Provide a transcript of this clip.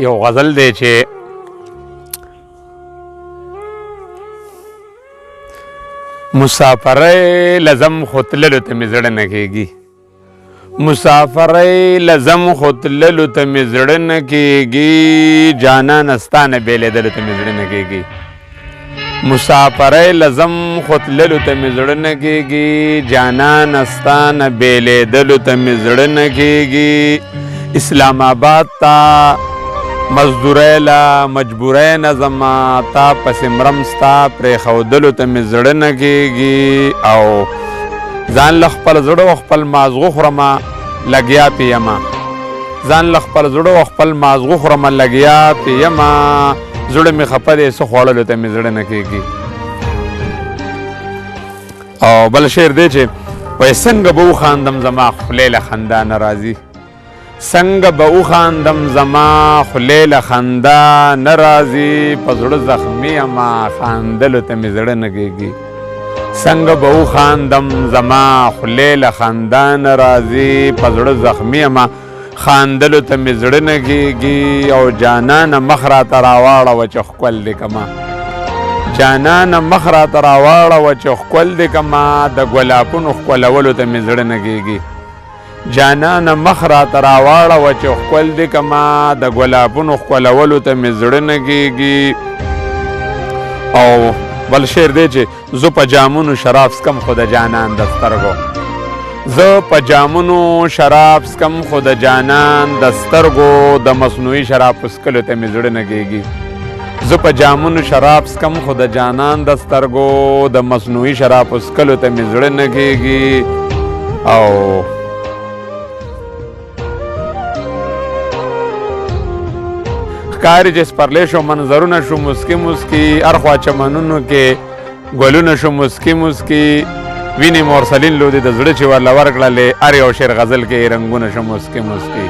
یو غزل دی چې مسافرۍ لزم خو تللو ته مې زړه نه کېږي مسافرۍ لزم خو تللو ته مې زړه نه کېږي جانانه ستا نه بېلېدلو ته مې زړه نه کېږي مسافرۍ لزم خو تللو ته مې زړه نه کېږي جانانه ستا نه بېلېدلو ته مې زړه نه کېږي اسلام آباد ته مزدورۍ له مجبورۍ نه ځمه تا پسې مرم ستا پرېښودلو ته مې زړه نه کېږي او ځان له خپل زړه او خپل مازغو خورمه لګیا پې یمه ځان له خپل زړه او خپل مازغو خورمه لګیا پې یمه زړه مې خفه دی څه خوړلو ته مې زړه نه کېږي او بل شعر دی چې وایي څنګه به وخاندم زما خولې له خندا نه راځي څنګه به وخاندم زما خولې له خندا نه راځي په زړه زخمي یمه خاندلو ته مې زړه نه کېږي څنګه به وخاندم زما خولې له خندا نه راځي په زړه زخمي یمه خاندلو ته مې زړه نه کېږي او جانانه مخ راته راواړوه چې ښکل دې کمه جانانه مخ راته راواړوه چې ښکل دې کمه د ګلابونو ښکلولو ته مې زړه نه کېږي جانانه مخ راته راواړوه چې ښکل دې کمه د ګلابونو ښکلولو ته مې زړه نه کېږي او بل شعر دی چې زه په جامونو شراب څکم خو د جانان د سترګو زه په جامونو شراب څکم خو د جانان د سترګو د مصنوعي شراب څکلو ته مې زړه نه کېږي زه په جامونو شراب څکم خو د جانان د سترګو د مصنوعي شراب څکلو ته مې زړه نه کېږي او ښکاري چې سپرلی شو منظرونه شو مسکي مسکي اړخوا چمنونو کې ګلونه شو مسکي مسکي وینې مورسلین لودې د زړه چې ورله ورکړلې هر یو شعر غزل کې رنګونه شو مسکي مسکي